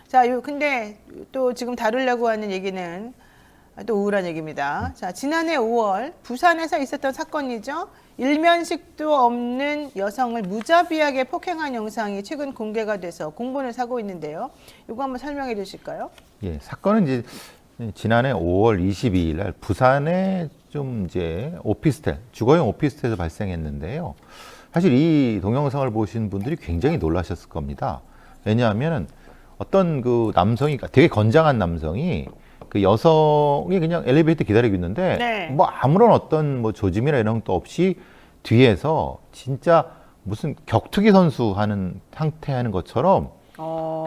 자, 근데 또 지금 다루려고 하는 얘기는 또 우울한 얘기입니다. 자, 지난해 5월 부산에서 있었던 사건이죠. 일면식도 없는 여성을 무자비하게 폭행한 영상이 최근 공개가 돼서 공분을 사고 있는데요. 이거 한번 설명해 주실까요? 예, 사건은 이제 지난해 5월 22일 날 부산의 좀 이제 오피스텔, 주거용 오피스텔에서 발생했는데요. 사실 이 동영상을 보신 분들이 굉장히 놀라셨을 겁니다. 왜냐하면 어떤 그 남성이 되게 건장한 남성이 그 여성이 그냥 엘리베이터 기다리고 있는데 네. 뭐 아무런 어떤 뭐 조짐이나 이런 것도 없이 뒤에서 진짜 무슨 격투기 선수 하는 상태 하는 것처럼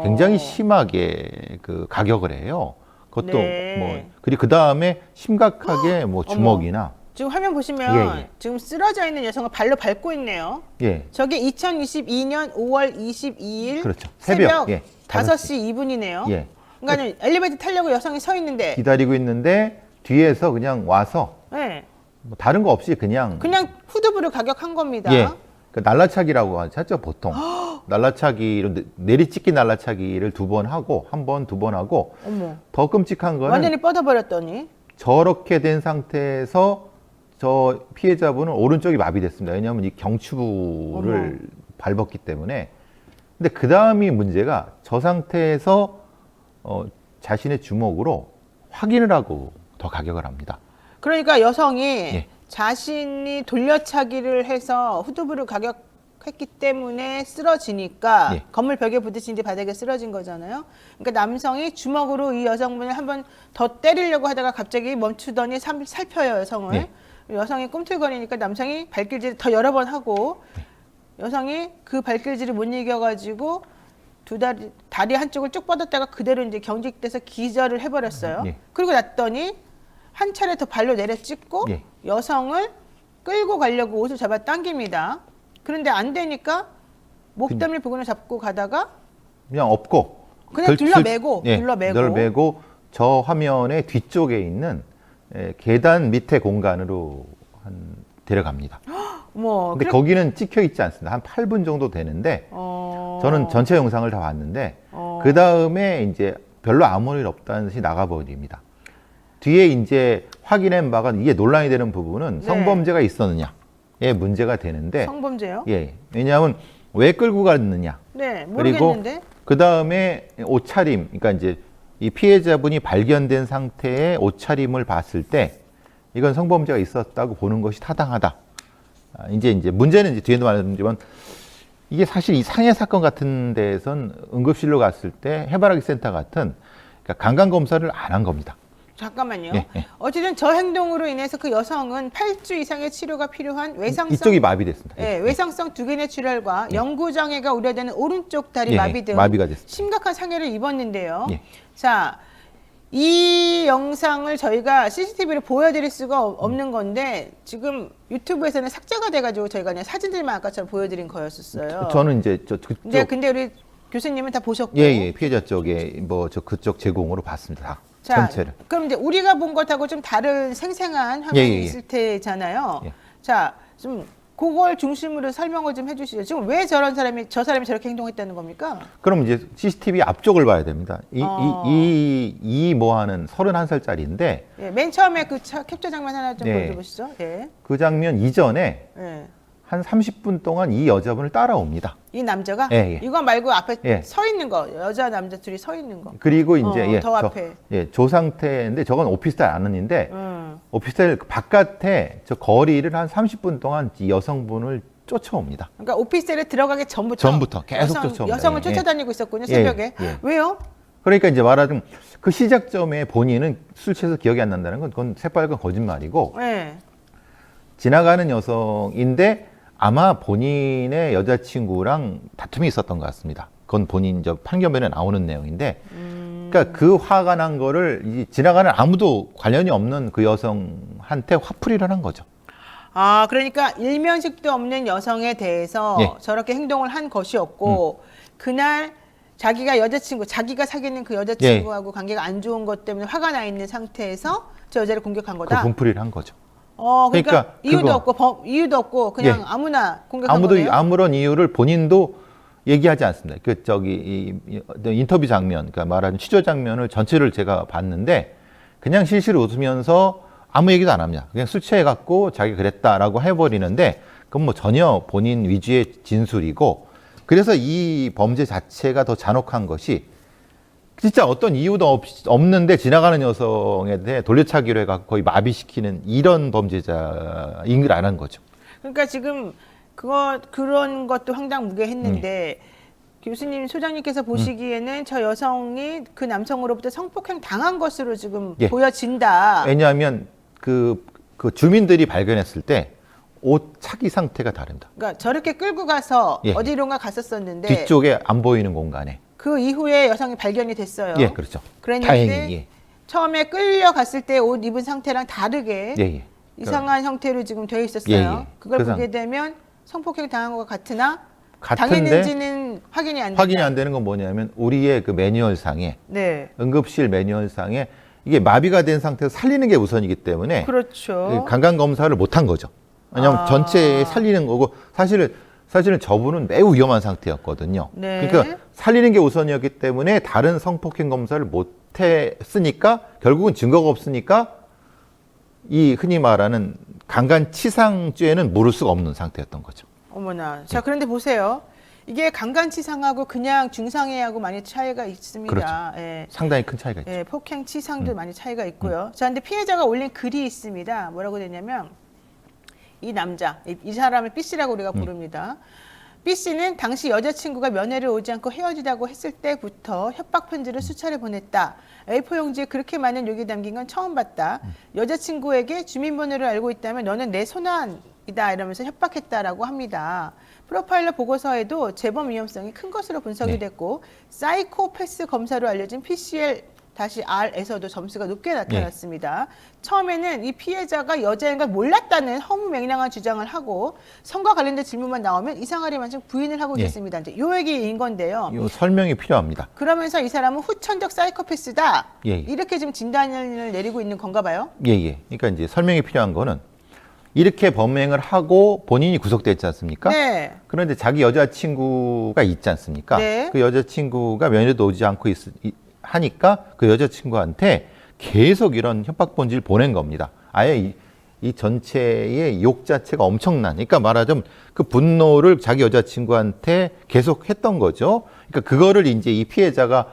굉장히 심하게 그 가격을 해요. 그것도 네. 뭐 그리고 그 다음에 심각하게 뭐 주먹이나 지금 화면 보시면 예. 지금 쓰러져 있는 여성을 발로 밟고 있네요. 예, 저게 2022년 5월 22일 그렇죠. 새벽 예, 5시 2분이네요. 예. 그러니까 엘리베이터 타려고 여성이 서 있는데 기다리고 있는데 뒤에서 그냥 와서 네. 뭐 다른 거 없이 그냥 후드부를 가격한 겁니다. 예, 그 날라차기라고 하죠 보통. 날라차기로 내리찍기 날라차기를 2번 하고 한 번, 2번 하고 어머. 더 끔찍한 거는 완전히 뻗어버렸더니 저렇게 된 상태에서 저 피해자분은 오른쪽이 마비됐습니다. 왜냐하면 이 경추부를 밟았기 때문에. 근데 그 다음이 문제가 저 상태에서 자신의 주먹으로 확인을 하고 더 가격을 합니다. 그러니까 여성이 예. 자신이 돌려차기를 해서 후두부를 가격했기 때문에 쓰러지니까 예. 건물 벽에 부딪힌 뒤 바닥에 쓰러진 거잖아요. 그러니까 남성이 주먹으로 이 여성분을 한번 더 때리려고 하다가 갑자기 멈추더니 살펴요 여성을. 예. 여성이 꿈틀거리니까 남성이 발길질을 더 여러 번 하고 여성이 그 발길질을 못 이겨가지고 다리 한쪽을 쭉 뻗었다가 그대로 이제 경직돼서 기절을 해버렸어요. 예. 그리고 났더니 한 차례 더 발로 내려 찍고 예. 여성을 끌고 가려고 옷을 잡아 당깁니다. 그런데 안 되니까 목덜미 부분을 잡고 가다가 그냥 엎고 그냥 둘러매고 예, 둘러매고 둘러매고 저 화면의 뒤쪽에 있는 계단 밑에 공간으로 데려갑니다. 뭐 근데 거기는 찍혀 있지 않습니다. 한 8분 정도 되는데 저는 전체 영상을 다 봤는데 그 다음에 이제 별로 아무 일 없다는 듯이 나가버립니다. 뒤에 이제 확인한 바가 이게 논란이 되는 부분은 네. 성범죄가 있었느냐에 문제가 되는데 성범죄요? 예, 왜냐하면 왜 끌고 갔느냐. 네, 그리고 모르겠는데. 그 다음에 옷차림, 그러니까 이제 이 피해자분이 발견된 상태의 옷차림을 봤을 때 이건 성범죄가 있었다고 보는 것이 타당하다. 이제 문제는 이제 뒤에도 말씀드리지만 이게 사실 이 상해 사건 같은 데에선 응급실로 갔을 때 해바라기 센터 같은 그러니까 강간 검사를 안 한 겁니다. 잠깐만요. 예, 예. 어쨌든 저 행동으로 인해서 그 여성은 8주 이상의 치료가 필요한 외상성 이쪽이 마비됐습니다. 예, 외상성 두개뇌 출혈과 영구 장애가 우려되는 오른쪽 다리 예, 마비 등 마비가 됐습니다. 심각한 상해를 입었는데요. 예. 자, 이 영상을 저희가 CCTV로 보여드릴 수가 없는 건데 지금 유튜브에서는 삭제가 돼가지고 저희가 그냥 사진들만 아까처럼 보여드린 거였었어요. 저는 이제 그쪽 근데 우리 교수님은 다 보셨고. 예, 피해자 쪽에 뭐 그쪽 제공으로 봤습니다. 다. 자, 전체를. 그럼 이제 우리가 본 것하고 좀 다른 생생한 화면이 예. 있을 테잖아요. 예. 자, 좀 그걸 중심으로 설명을 좀 해주시죠. 지금 왜 저 사람이 저렇게 행동했다는 겁니까? 그럼 이제 CCTV 앞쪽을 봐야 됩니다. 어. 이 모아는 31살짜리인데 예, 맨 처음에 그 캡처 장면 하나 좀 네. 보여주시죠. 예. 그 장면 이전에 예. 한 30분 동안 이 여자분을 따라옵니다. 이 남자가 예, 예. 이거 말고 앞에 예. 서 있는 거 여자 남자 둘이 서 있는 거. 그리고 이제 더 앞에. 조 상태인데 저건 오피스텔 안은인데 오피스텔 바깥에 저 거리를 한 30분 동안 이 여성분을 쫓아옵니다. 그러니까 오피스텔에 들어가기 전부터 계속 쫓아옵니다. 여성을 예. 쫓아다니고 있었군요. 예, 새벽에. 예. 왜요? 그러니까 이제 말하자면 그 시작점에 본인은 술 취해서 기억이 안 난다는 건 그건 새빨간 거짓말이고 예. 지나가는 여성인데 아마 본인의 여자친구랑 다툼이 있었던 것 같습니다. 그건 본인 저 판결문에 나오는 내용인데, 그러니까 그 화가 난 거를 이 지나가는 아무도 관련이 없는 그 여성한테 화풀이를 한 거죠. 아, 그러니까 일면식도 없는 여성에 대해서 예. 저렇게 행동을 한 것이었고, 그날 자기가 사귀는 그 여자친구하고 관계가 안 좋은 것 때문에 화가 나 있는 상태에서 저 여자를 공격한 그 거다. 분풀이를 한 거죠. 그러니까 그거. 이유도 없고 그냥 예. 아무나 공격한 거네요. 아무런 이유를 본인도 얘기하지 않습니다. 인터뷰 장면, 그러니까 말하는 취조 장면을 전체를 제가 봤는데 그냥 실실 웃으면서 아무 얘기도 안 합니다. 그냥 술 취해갖고 자기 그랬다라고 해버리는데 그건 뭐 전혀 본인 위주의 진술이고 그래서 이 범죄 자체가 더 잔혹한 것이 진짜 어떤 이유도 없는데 지나가는 여성에 대해 돌려차기로 해갖고 거의 마비시키는 이런 범죄자인 걸 아는 거죠. 그러니까 지금 그런 것도 황당무계했는데 교수님, 소장님께서 보시기에는 저 여성이 그 남성으로부터 성폭행 당한 것으로 지금 예. 보여진다. 왜냐하면 그 주민들이 발견했을 때 옷 차기 상태가 다릅니다. 그러니까 저렇게 끌고 가서 예. 어디론가 갔었었는데 뒤쪽에 안 보이는 공간에. 그 이후에 여성이 발견이 됐어요. 예, 그렇죠. 그랬는데 다행히. 예. 처음에 끌려갔을 때 옷 입은 상태랑 다르게 예, 예. 이상한 형태로 지금 되어 있었어요. 예, 예. 그걸 그래서 보게 되면 성폭행 당한 것 같으나 같은데 당했는지는 확인이 안 된다. 확인이 안 되는 건 뭐냐면 우리의 그 매뉴얼상에 네, 응급실 매뉴얼상에 이게 마비가 된 상태에서 살리는 게 우선이기 때문에 그렇죠. 강간 검사를 못 한 거죠. 왜냐하면 전체에 살리는 거고 사실은 저분은 매우 위험한 상태였거든요. 네. 그러니까 살리는 게 우선이었기 때문에 다른 성폭행 검사를 못 했으니까 결국은 증거가 없으니까 이 흔히 말하는 강간치상죄는 물을 수가 없는 상태였던 거죠. 어머나. 자, 그런데 보세요. 이게 강간치상하고 그냥 중상해하고 많이 차이가 있습니다. 그렇죠. 예. 상당히 큰 차이가 있죠. 예, 폭행치상도 많이 차이가 있고요. 자, 근데 피해자가 올린 글이 있습니다. 뭐라고 되냐면 이 남자, 이 사람을 B 씨라고 우리가 부릅니다. B 씨는 당시 여자친구가 면회를 오지 않고 헤어지자고 했을 때부터 협박 편지를 수차례 보냈다. A4 용지에 그렇게 많은 욕이 담긴 건 처음 봤다. 여자친구에게 주민번호를 알고 있다면 너는 내 손안이다 이러면서 협박했다라고 합니다. 프로파일러 보고서에도 재범 위험성이 큰 것으로 분석이 네. 됐고 사이코패스 검사로 알려진 PCL-R에서도 점수가 높게 나타났습니다. 처음에는 이 피해자가 여자인 걸 몰랐다는 허무맹랑한 주장을 하고 성과 관련된 질문만 나오면 이상하리만큼 부인을 하고 예. 있었습니다. 이제 요 얘기인 건데요. 이 설명이 필요합니다. 그러면서 이 사람은 후천적 사이코패스다. 예. 이렇게 지금 진단을 내리고 있는 건가 봐요. 예. 그러니까 이제 설명이 필요한 거는 이렇게 범행을 하고 본인이 구속됐지 않습니까? 네. 그런데 자기 여자친구가 있지 않습니까? 네. 그 여자친구가 면회도 오지 않고 하니까 그 여자친구한테 계속 이런 협박 본지를 보낸 겁니다. 아예 이 전체의 욕 자체가 엄청난, 그러니까 말하자면 그 분노를 자기 여자친구한테 계속 했던 거죠. 그러니까 그거를 이제 이 피해자가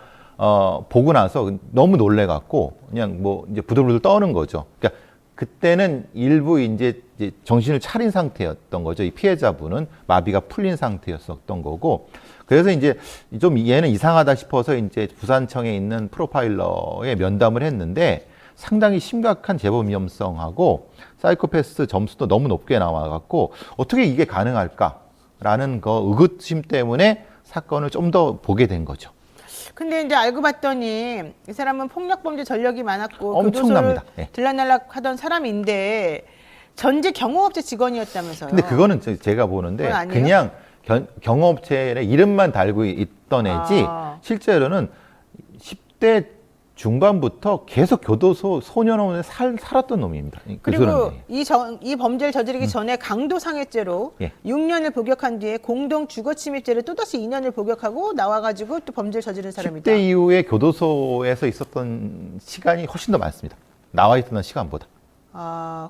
보고 나서 너무 놀래갖고 그냥 뭐 이제 부들부들 떠는 거죠. 그러니까 그때는 일부 이제 정신을 차린 상태였던 거죠. 이 피해자분은 마비가 풀린 상태였었던 거고. 그래서 이제 좀 얘는 이상하다 싶어서 이제 부산청에 있는 프로파일러에 면담을 했는데 상당히 심각한 재범 위험성하고 사이코패스 점수도 너무 높게 나와갖고 어떻게 이게 가능할까라는 거 의구심 때문에 사건을 좀 더 보게 된 거죠. 근데 이제 알고 봤더니 이 사람은 폭력범죄 전력이 많았고 엄청납니다. 교도소를 예. 들락날락 하던 사람인데 전직 경호업체 직원이었다면서요. 근데 그거는 제가 보는데 그건 아니에요? 그냥 경업체의 이름만 달고 있던 애지 실제로는 10대 중반부터 계속 교도소 소년원에 살았던 놈입니다. 그리고 이 범죄를 저지르기 전에 강도상해죄로 예. 6년을 복역한 뒤에 공동 주거침입죄로 또다시 2년을 복역하고 나와가지고 또 범죄를 저지른 사람이다. 10대 이후에 교도소에서 있었던 시간이 훨씬 더 많습니다. 나와 있던 시간보다.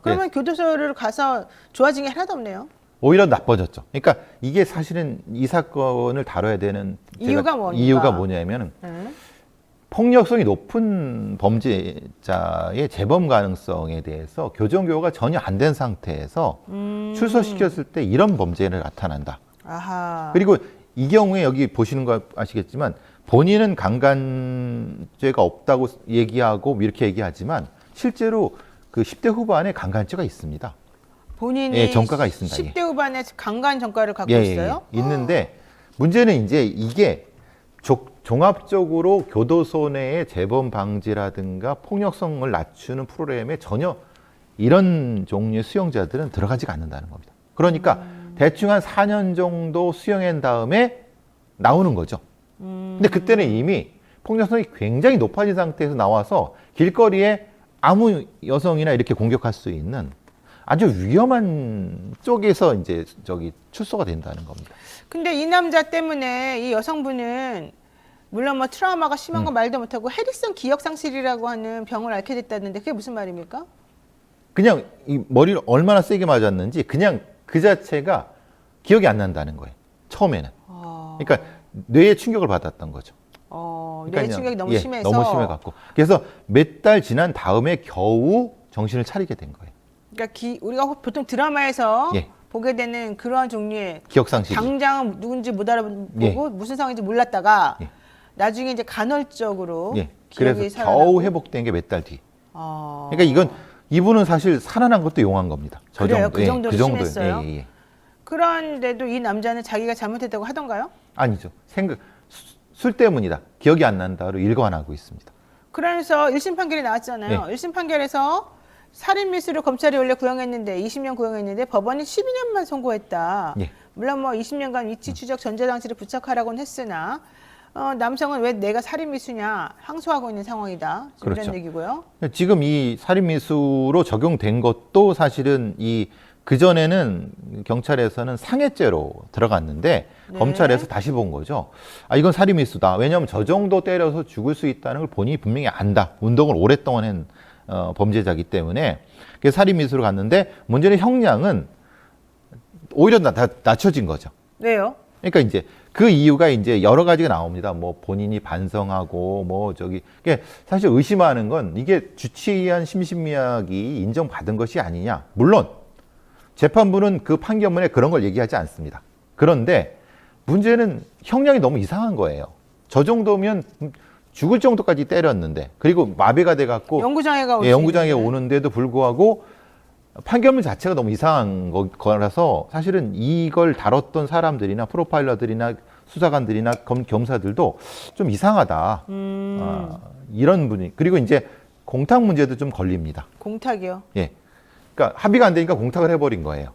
그러면 교도소를 가서 좋아진 게 하나도 없네요. 오히려 나빠졌죠. 그러니까 이게 사실은 이 사건을 다뤄야 되는 이유가 뭐냐면 폭력성이 높은 범죄자의 재범 가능성에 대해서 교정교육가 전혀 안 된 상태에서 출소시켰을 때 이런 범죄가 나타난다. 아하. 그리고 이 경우에 여기 보시는 거 아시겠지만 본인은 강간죄가 없다고 얘기하고 이렇게 얘기하지만 실제로 그 10대 후반에 강간죄가 있습니다. 본인이 전과가 있습니다. 10대 후반에 강간 전과를 갖고 있어요? 있는데 문제는 이제 이게 종합적으로 교도소 내의 재범 방지라든가 폭력성을 낮추는 프로그램에 전혀 이런 종류의 수용자들은 들어가지가 않는다는 겁니다. 그러니까 대충 한 4년 정도 수용한 다음에 나오는 거죠. 근데 그때는 이미 폭력성이 굉장히 높아진 상태에서 나와서 길거리에 아무 여성이나 이렇게 공격할 수 있는 아주 위험한 쪽에서 이제 저기 출소가 된다는 겁니다. 근데 이 남자 때문에 이 여성분은 물론 뭐 트라우마가 심한 건 말도 못하고 해리슨 기억 상실이라고 하는 병을 앓게 됐다는데 그게 무슨 말입니까? 그냥 이 머리를 얼마나 세게 맞았는지 그냥 그 자체가 기억이 안 난다는 거예요. 처음에는. 그러니까 뇌에 충격을 받았던 거죠. 뇌 충격이 너무 예, 심해서. 너무 심해갖고. 그래서 몇 달 지난 다음에 겨우 정신을 차리게 된 거예요. 그러니까 우리가 보통 드라마에서 예. 보게 되는 그러한 종류의 기억상실. 당장 누군지 못 알아보고 예. 무슨 상황인지 몰랐다가 예. 나중에 이제 간헐적으로 예. 기억이 그래서 살아나고. 겨우 회복된 게 몇 달 뒤. 그러니까 이분은 사실 살아난 것도 용한 겁니다. 그래요? 그 예, 정도로 심했어요? 예. 그런데도 이 남자는 자기가 잘못했다고 하던가요? 아니죠. 술 때문이다. 기억이 안 난다로 일관하고 있습니다. 그래서 1심 판결이 나왔잖아요. 네. 1심 판결에서 살인 미수를 검찰이 원래 구형했는데 20년 구형했는데 법원이 12년만 선고했다. 예. 물론 뭐 20년간 위치 추적 전자장치를 부착하라고는 했으나 남성은 왜 내가 살인 미수냐 항소하고 있는 상황이다. 그렇죠. 이런 얘기고요. 지금 이 살인미수로 적용된 것도 사실은 그전에는 경찰에서는 상해죄로 들어갔는데 네. 검찰에서 다시 본 거죠. 이건 살인미수다. 왜냐하면 저 정도 때려서 죽을 수 있다는 걸 본인이 분명히 안다. 운동을 오랫동안 한 범죄자이기 때문에 그래서 살인미수로 갔는데 문제는 형량은 오히려 낮춰진 거죠. 왜요? 그러니까 이제 그 이유가 이제 여러 가지가 나옵니다. 뭐 본인이 반성하고 뭐 저기 그러니까 사실 의심하는 건 이게 주치의한 심신미약이 인정받은 것이 아니냐. 물론 재판부는 그 판결문에 그런 걸 얘기하지 않습니다. 그런데 문제는 형량이 너무 이상한 거예요. 저 정도면 죽을 정도까지 때렸는데 그리고 마비가 돼 갖고 영구장애가 영구장애 오는데도 불구하고 판결문 자체가 너무 이상한 거라서 사실은 이걸 다뤘던 사람들이나 프로파일러들이나 수사관들이나 검사들도 좀 이상하다. 이런 분이 그리고 이제 공탁 문제도 좀 걸립니다. 공탁이요? 예. 그러니까 합의가 안 되니까 공탁을 해버린 거예요.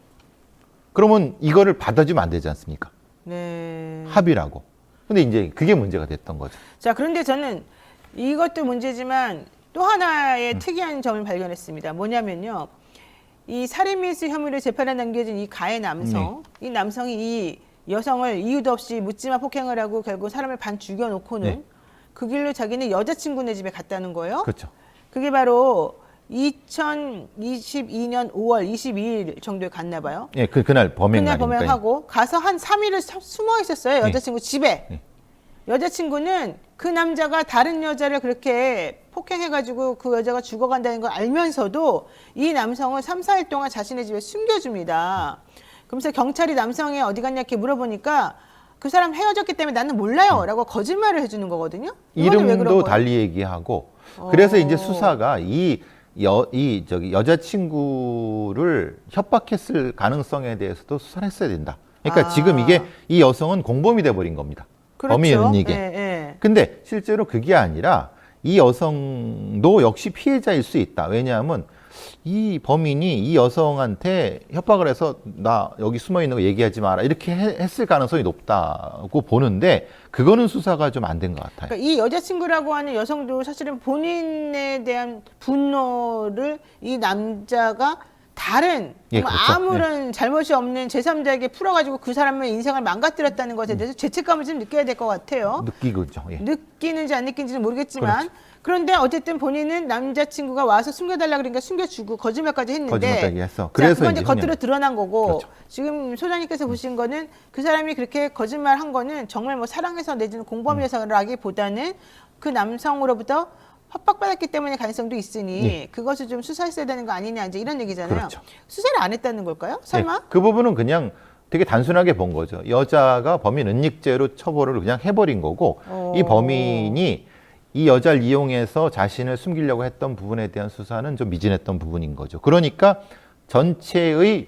그러면 이거를 받아주면 안 되지 않습니까? 네. 합의라고. 근데 이제 그게 문제가 됐던 거죠. 자, 그런데 저는 이것도 문제지만 또 하나의 특이한 점을 발견했습니다. 뭐냐면요. 이 살인미수 혐의로 재판에 남겨진 이 가해 남성, 이 남성이 이 여성을 이유도 없이 묻지마 폭행을 하고 결국 사람을 반 죽여놓고는 네. 그 길로 자기는 여자친구네 집에 갔다는 거예요. 그렇죠. 그게 바로 2022년 5월 22일 정도에 갔나 봐요. 예, 그날 범행 그날 날이니까. 범행하고 가서 한 3일을 숨어 있었어요. 여자친구 집에. 네. 여자친구는 그 남자가 다른 여자를 그렇게 폭행해가지고 그 여자가 죽어간다는 걸 알면서도 이 남성을 3, 4일 동안 자신의 집에 숨겨줍니다. 그러면서 경찰이 남성이 어디 갔냐 이렇게 물어보니까 그 사람 헤어졌기 때문에 나는 몰라요 라고 거짓말을 해주는 거거든요. 이거는 왜 그런 이름도 거예요? 달리 얘기하고 그래서 이제 수사가 여자친구를 협박했을 가능성에 대해서도 수사를 했어야 된다. 그러니까 지금 이 여성은 공범이 돼버린 겁니다. 그렇죠. 범인은 이게. 예, 예. 근데 실제로 그게 아니라 이 여성도 역시 피해자일 수 있다. 왜냐하면 이 범인이 이 여성한테 협박을 해서 나 여기 숨어 있는 거 얘기하지 마라 이렇게 했을 가능성이 높다고 보는데 그거는 수사가 좀 안 된 것 같아요. 그러니까 이 여자친구라고 하는 여성도 사실은 본인에 대한 분노를 이 남자가 다른 예, 정말 그렇죠. 아무런 잘못이 없는 제3자에게 풀어가지고 그 사람의 인생을 망가뜨렸다는 것에 대해서 죄책감을 좀 느껴야 될 것 같아요. 느끼고죠. 예. 느끼는지 안 느끼는지는 모르겠지만 그렇죠. 그런데 어쨌든 본인은 남자친구가 와서 숨겨달라 그러니까 숨겨주고 거짓말까지 했는데 거짓말까지 했어. 자, 그래서 그건 이제 이제 겉으로 형량. 드러난 거고 그렇죠. 지금 소장님께서 보신 거는 그 사람이 그렇게 거짓말 한 거는 정말 뭐 사랑해서 내지는 공범이어서라기보다는 그 남성으로부터 협박받았기 때문에 가능성도 있으니 예. 그것을 좀 수사했어야 되는 거 아니냐 이제 이런 얘기잖아요. 그렇죠. 수사를 안 했다는 걸까요? 설마? 네, 그 부분은 그냥 되게 단순하게 본 거죠. 여자가 범인 은닉죄로 처벌을 그냥 해버린 거고 이 범인이 이 여자를 이용해서 자신을 숨기려고 했던 부분에 대한 수사는 좀 미진했던 부분인 거죠. 그러니까 전체의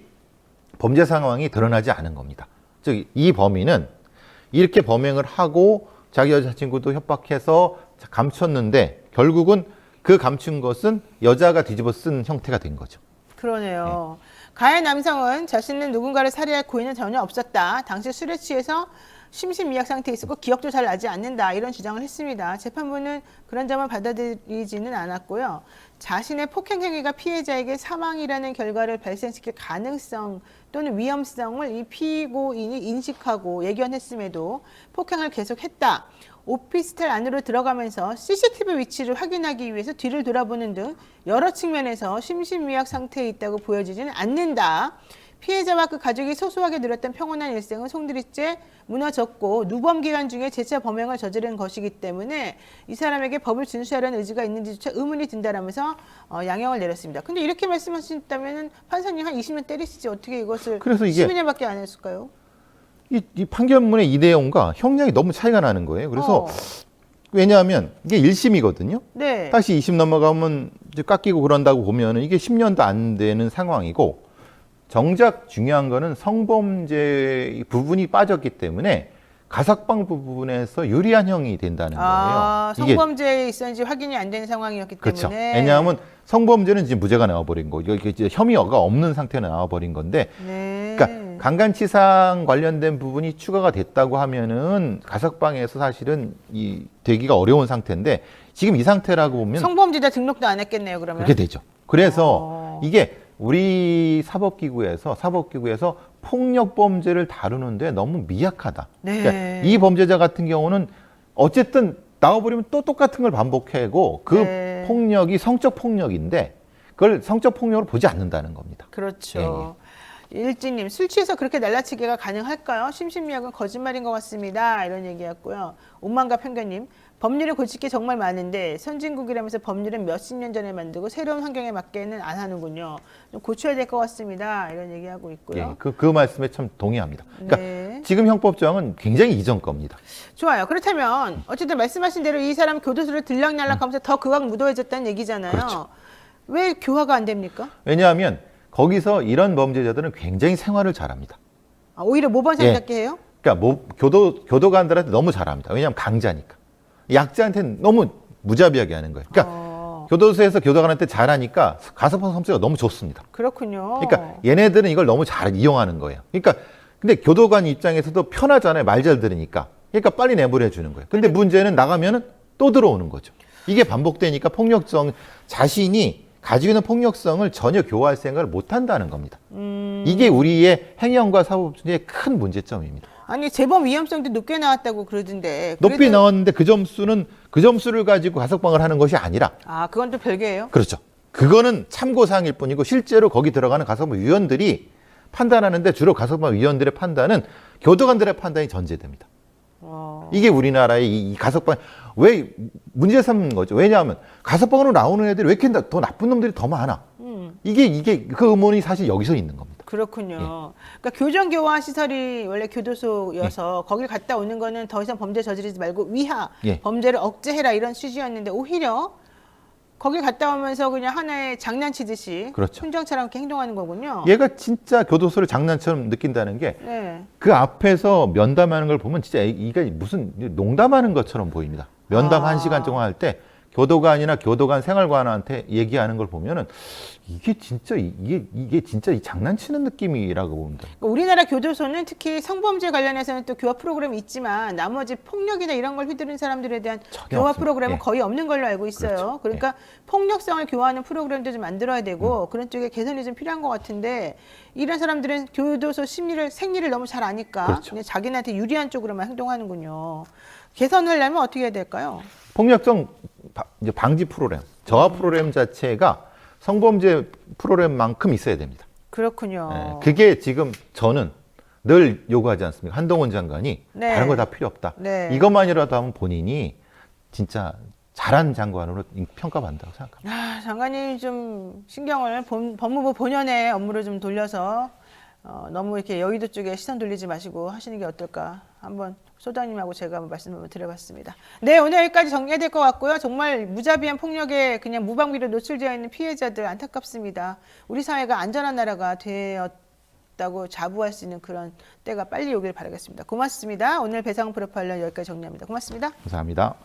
범죄 상황이 드러나지 않은 겁니다. 즉 이 범인은 이렇게 범행을 하고 자기 여자친구도 협박해서 감췄는데 결국은 그 감춘 것은 여자가 뒤집어 쓴 형태가 된 거죠. 그러네요. 가해 남성은 자신은 누군가를 살해할 고의는 전혀 없었다. 당시 술에 취해서 심신미약 상태에 있었고 기억도 잘 나지 않는다 이런 주장을 했습니다. 재판부는 그런 점을 받아들이지는 않았고요. 자신의 폭행 행위가 피해자에게 사망이라는 결과를 발생시킬 가능성 또는 위험성을 이 피고인이 인식하고 예견했음에도 폭행을 계속했다. 오피스텔 안으로 들어가면서 CCTV 위치를 확인하기 위해서 뒤를 돌아보는 등 여러 측면에서 심신미약 상태에 있다고 보여지지는 않는다. 피해자와 그 가족이 소소하게 누렸던 평온한 일생은 송두리째 무너졌고 누범 기간 중에 재차 범행을 저지른 것이기 때문에 이 사람에게 법을 준수하려는 의지가 있는지조차 의문이 든다라면서 양형을 내렸습니다. 근데 이렇게 말씀하신다면 판사님 한 20년 때리시지 어떻게 이것을 그래서 이게 12년밖에 안 했을까요? 이 판결문의 이 내용과 형량이 너무 차이가 나는 거예요. 그래서 왜냐하면 이게 1심이거든요. 네. 다시 2심 넘어가면 이제 깎이고 그런다고 보면은 이게 10년도 안 되는 상황이고 정작 중요한 거는 성범죄 부분이 빠졌기 때문에 가석방 부분에서 유리한 형이 된다는 거예요. 성범죄에 있었는지 확인이 안 되는 상황이었기 그렇죠. 때문에. 왜냐하면 성범죄는 지금 무죄가 나와버린 거고 이게 이제 혐의가 없는 상태는 나와버린 건데, 네. 그러니까 강간치상 관련된 부분이 추가가 됐다고 하면은 가석방에서 사실은 이 되기가 어려운 상태인데 지금 이 상태라고 보면 성범죄자 등록도 안 했겠네요, 그러면. 그렇게 되죠. 그래서 이게 우리 사법기구에서 폭력 범죄를 다루는데 너무 미약하다. 네. 그러니까 이 범죄자 같은 경우는 어쨌든 나와버리면 또 똑같은 걸 반복하고 그 네. 폭력이 성적 폭력인데 그걸 성적 폭력으로 보지 않는다는 겁니다. 그렇죠. 일진님, 술 취해서 그렇게 날라치기가 가능할까요? 심신미약은 거짓말인 것 같습니다. 이런 얘기였고요. 오만과 편견님, 법률을 고칠 게 정말 많은데 선진국이라면서 법률은 몇십 년 전에 만들고 새로운 환경에 맞게는 안 하는군요. 좀 고쳐야 될 것 같습니다. 이런 얘기하고 있고요. 예, 그 말씀에 참 동의합니다. 그러니까 네. 지금 형법조항은 굉장히 이전 겁니다. 좋아요. 그렇다면 어쨌든 말씀하신 대로 이 사람 교도소를 들락날락하면서 더 극악 무도해졌다는 얘기잖아요. 그렇죠. 왜 교화가 안 됩니까? 왜냐하면 거기서 이런 범죄자들은 굉장히 생활을 잘합니다. 오히려 모범생답게 해요? 그러니까 교도관들한테 너무 잘합니다. 왜냐하면 강자니까. 약자한테는 너무 무자비하게 하는 거예요. 그러니까 교도소에서 교도관한테 잘하니까 가석방 선수가 너무 좋습니다. 그렇군요. 그러니까 얘네들은 이걸 너무 잘 이용하는 거예요. 그러니까 근데 교도관 입장에서도 편하잖아요. 말 잘 들으니까. 그러니까 빨리 내보내 주는 거예요. 근데 문제는 나가면은 또 들어오는 거죠. 이게 반복되니까 폭력성 자신이 가지고 있는 폭력성을 전혀 교화할 생각을 못 한다는 겁니다. 이게 우리의 행영과 사법 중에 큰 문제점입니다. 아니 재범 위험성도 높게 나왔다고 그러던데. 높이 그래도- 나왔는데 그 점수를 가지고 가석방을 하는 것이 아니라 그건 또 별개예요. 그렇죠. 그거는 참고사항일 뿐이고 실제로 거기 들어가는 가석방 위원들이 판단하는데 주로 가석방 위원들의 판단은 교도관들의 판단이 전제됩니다. 이게 우리나라의 이 가석방 왜 문제 삼는 거죠. 왜냐하면 가석방으로 나오는 애들이 왜 이렇게 더 나쁜 놈들이 더 많아. 이게 그 의문이 사실 여기서 있는 겁니다. 그렇군요. 그러니까 교정교화 시설이 원래 교도소여서 거길 갔다 오는 거는 더 이상 범죄 저지르지 말고 위하, 범죄를 억제해라 이런 취지였는데 오히려 거길 갔다 오면서 그냥 하나의 장난치듯이 그렇죠. 훈정처럼 이렇게 행동하는 거군요. 얘가 진짜 교도소를 장난처럼 느낀다는 게 그 네. 앞에서 면담하는 걸 보면 진짜 이게 무슨 농담하는 것처럼 보입니다. 면담 1시간 동안 할 때 교도관이나 교도관 생활관한테 얘기하는 걸 보면은 이게 진짜 이 장난치는 느낌이라고 봅니다. 그러니까 우리나라 교도소는 특히 성범죄 관련해서는 또 교화 프로그램이 있지만 나머지 폭력이나 이런 걸 휘두른 사람들에 대한 교화 없습니다. 프로그램은 거의 없는 걸로 알고 있어요. 그렇죠. 그러니까 폭력성을 교화하는 프로그램도 좀 만들어야 되고 그런 쪽에 개선이 좀 필요한 것 같은데 이런 사람들은 교도소 생리를 너무 잘 아니까 그렇죠. 그냥 자기네한테 유리한 쪽으로만 행동하는군요. 개선하려면 어떻게 해야 될까요? 폭력성 이제 방지 프로그램, 저하 프로그램 자체가 성범죄 프로그램만큼 있어야 됩니다. 그렇군요. 그게 지금 저는 늘 요구하지 않습니까? 한동훈 장관이 네. 다른 거 다 필요 없다. 네. 이것만이라도 하면 본인이 진짜 잘한 장관으로 평가받는다고 생각합니다. 장관님 좀 신경을 법무부 본연의 업무를 좀 돌려서 너무 이렇게 여의도 쪽에 시선 돌리지 마시고 하시는 게 어떨까 한번 소장님하고 제가 한번 말씀을 드려봤습니다. 네, 오늘 여기까지 정리해야 될 것 같고요. 정말 무자비한 폭력에 그냥 무방비로 노출되어 있는 피해자들 안타깝습니다. 우리 사회가 안전한 나라가 되었다고 자부할 수 있는 그런 때가 빨리 오길 바라겠습니다. 고맙습니다. 오늘 배상훈 프로파일러 여기까지 정리합니다. 고맙습니다. 감사합니다.